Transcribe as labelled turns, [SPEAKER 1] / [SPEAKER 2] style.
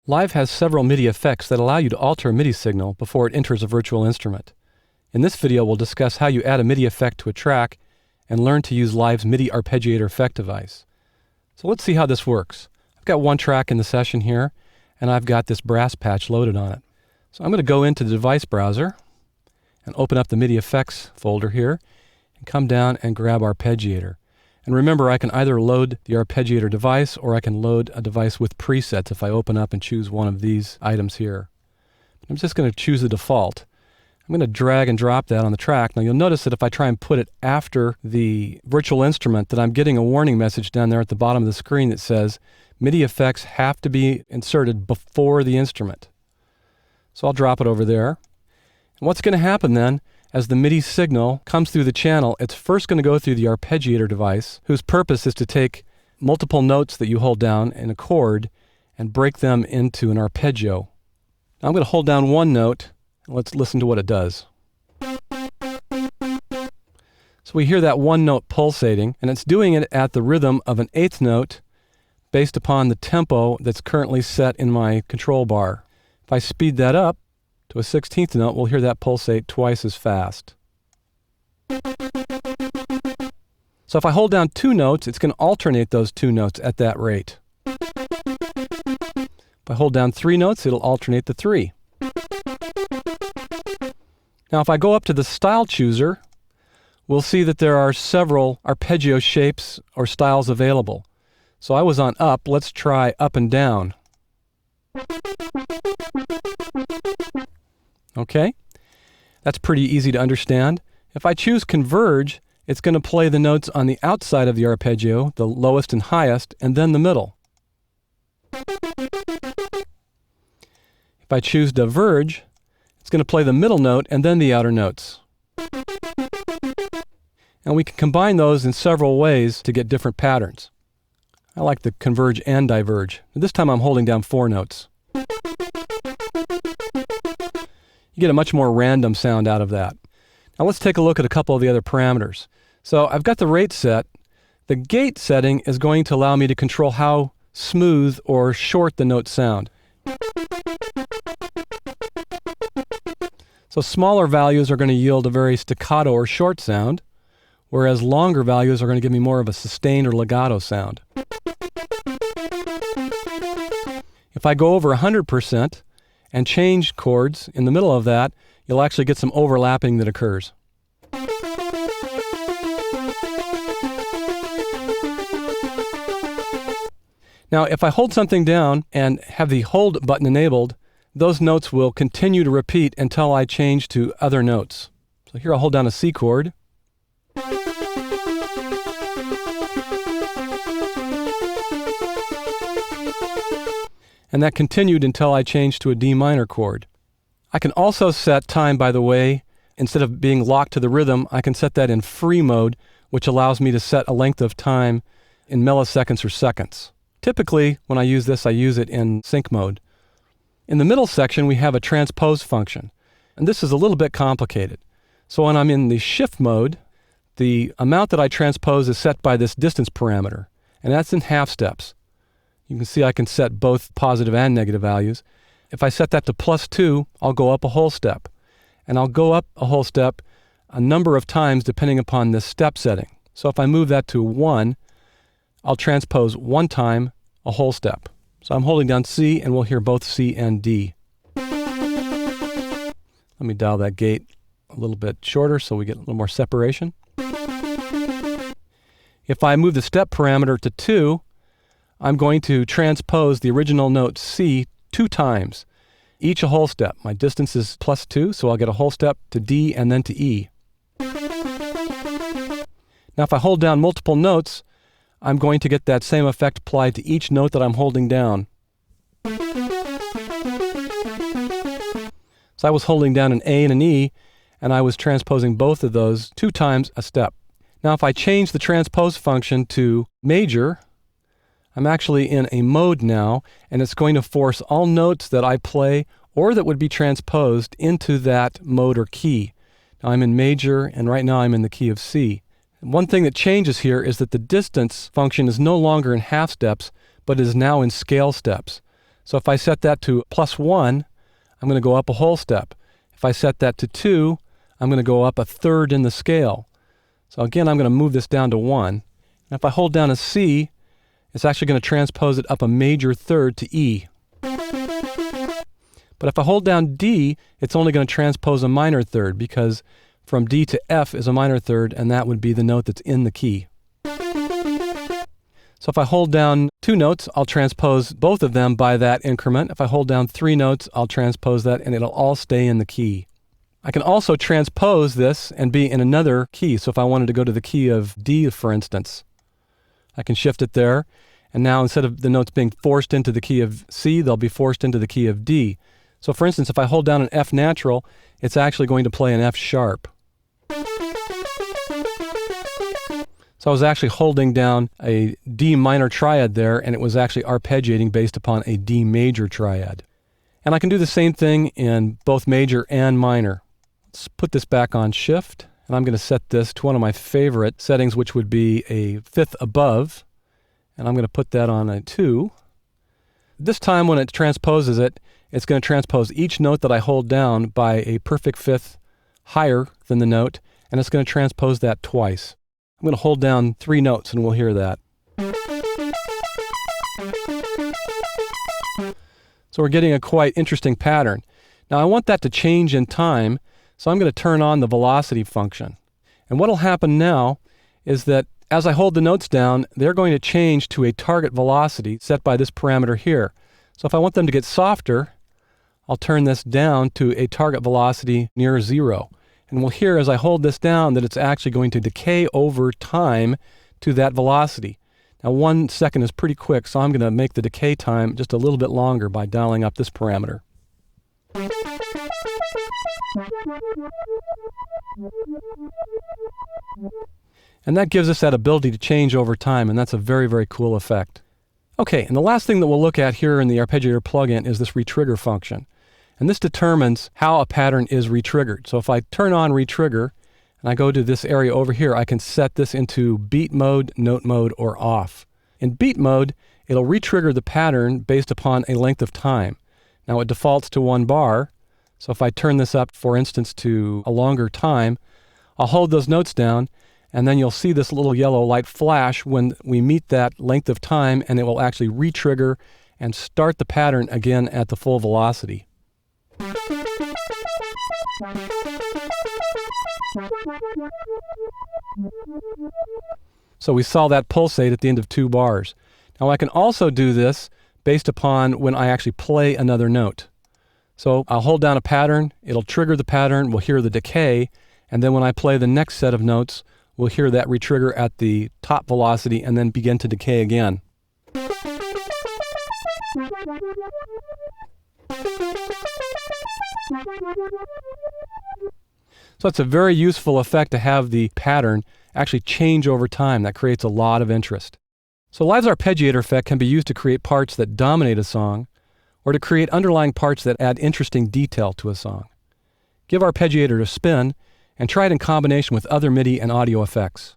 [SPEAKER 1] Live has several MIDI effects that allow you to alter a MIDI signal before it enters a virtual instrument. In this video, we'll discuss how you add a MIDI effect to a track and learn to use Live's MIDI Arpeggiator effect device. So let's see how this works. I've got one track in the session here, and I've got this brass patch loaded on it. So I'm going to go into the device browser and open up the MIDI effects folder here and come down and grab Arpeggiator. And remember, I can either load the Arpeggiator device or I can load a device with presets if I open up and choose one of these items here. I'm just going to choose the default. I'm going to drag and drop that on the track. Now you'll notice that if I try and put it after the virtual instrument, that I'm getting a warning message down there at the bottom of the screen that says MIDI effects have to be inserted before the instrument. So I'll drop it over there. And what's going to happen then, as the MIDI signal comes through the channel, it's first going to go through the Arpeggiator device, whose purpose is to take multiple notes that you hold down in a chord and break them into an arpeggio. Now I'm going to hold down one note, and let's listen to what it does. So we hear that one note pulsating, and it's doing it at the rhythm of an eighth note based upon the tempo that's currently set in my control bar. If I speed that up to a 16th note, we'll hear that pulsate twice as fast. So if I hold down two notes, it's going to alternate those two notes at that rate. If I hold down three notes, it'll alternate the three. Now if I go up to the style chooser, we'll see that there are several arpeggio shapes or styles available. So I was on up, let's try up and down. Okay, that's pretty easy to understand. If I choose converge, it's going to play the notes on the outside of the arpeggio, the lowest and highest, and then the middle. If I choose diverge, it's going to play the middle note and then the outer notes. And we can combine those in several ways to get different patterns. I like the converge and diverge. This time I'm holding down four notes. You get a much more random sound out of that. Now let's take a look at a couple of the other parameters. So I've got the rate set. The gate setting is going to allow me to control how smooth or short the notes sound. So smaller values are going to yield a very staccato or short sound, whereas longer values are going to give me more of a sustained or legato sound. If I go over 100%, and change chords in the middle of that, you'll actually get some overlapping that occurs. Now, if I hold something down and have the hold button enabled, those notes will continue to repeat until I change to other notes. So here I'll hold down a C chord. And that continued until I changed to a D minor chord. I can also set time, by the way. Instead of being locked to the rhythm, I can set that in free mode, which allows me to set a length of time in milliseconds or seconds. Typically, when I use this, I use it in sync mode. In the middle section, we have a transpose function, and this is a little bit complicated. So when I'm in the shift mode, the amount that I transpose is set by this distance parameter, and that's in half steps. You can see I can set both positive and negative values. If I set that to +2, I'll go up a whole step. And I'll go up a whole step a number of times depending upon this step setting. So if I move that to 1, I'll transpose one time a whole step. So I'm holding down C, and we'll hear both C and D. Let me dial that gate a little bit shorter so we get a little more separation. If I move the step parameter to 2, I'm going to transpose the original note C 2 times, each a whole step. My distance is +2, so I'll get a whole step to D and then to E. Now if I hold down multiple notes, I'm going to get that same effect applied to each note that I'm holding down. So I was holding down an A and an E, and I was transposing both of those 2 times a step. Now if I change the transpose function to major, I'm actually in a mode now, and it's going to force all notes that I play or that would be transposed into that mode or key. Now I'm in major, and right now I'm in the key of C. One thing that changes here is that the distance function is no longer in half steps, but is now in scale steps. So if I set that to +1, I'm going to go up a whole step. If I set that to 2, I'm going to go up a third in the scale. So again, I'm going to move this down to 1. And if I hold down a C, it's actually going to transpose it up a major third to E. But if I hold down D, it's only going to transpose a minor third, because from D to F is a minor third, and that would be the note that's in the key. So if I hold down 2 notes, I'll transpose both of them by that increment. If I hold down 3 notes, I'll transpose that, and it'll all stay in the key. I can also transpose this and be in another key. So if I wanted to go to the key of D, for instance, I can shift it there. And now instead of the notes being forced into the key of C, they'll be forced into the key of D. So for instance, if I hold down an F natural, it's actually going to play an F sharp. So I was actually holding down a D minor triad there, and it was actually arpeggiating based upon a D major triad. And I can do the same thing in both major and minor. Let's put this back on shift, and I'm going to set this to one of my favorite settings, which would be a fifth above, and I'm going to put that on a 2. This time when it transposes it, it's going to transpose each note that I hold down by a perfect fifth higher than the note, and it's going to transpose that twice. I'm going to hold down 3 notes and we'll hear that. So we're getting a quite interesting pattern. Now I want that to change in time, so I'm going to turn on the velocity function. And what will happen now is that as I hold the notes down, they're going to change to a target velocity set by this parameter here. So if I want them to get softer, I'll turn this down to a target velocity near 0. And we'll hear as I hold this down that it's actually going to decay over time to that velocity. Now 1 second is pretty quick, so I'm going to make the decay time just a little bit longer by dialing up this parameter. And that gives us that ability to change over time, and that's a very, very cool effect. Okay, and the last thing that we'll look at here in the Arpeggiator plugin is this retrigger function. And this determines how a pattern is retriggered. So if I turn on retrigger and I go to this area over here, I can set this into beat mode, note mode, or off. In beat mode, it'll retrigger the pattern based upon a length of time. Now it defaults to 1 bar. So if I turn this up, for instance, to a longer time, I'll hold those notes down, and then you'll see this little yellow light flash when we meet that length of time, and it will actually retrigger and start the pattern again at the full velocity. So we saw that pulsate at the end of 2 bars. Now I can also do this based upon when I actually play another note. So I'll hold down a pattern, it'll trigger the pattern, we'll hear the decay, and then when I play the next set of notes, we'll hear that retrigger at the top velocity and then begin to decay again. So it's a very useful effect to have the pattern actually change over time. That creates a lot of interest. So Live's Arpeggiator effect can be used to create parts that dominate a song, or to create underlying parts that add interesting detail to a song. Give Arpeggiator a spin, and try it in combination with other MIDI and audio effects.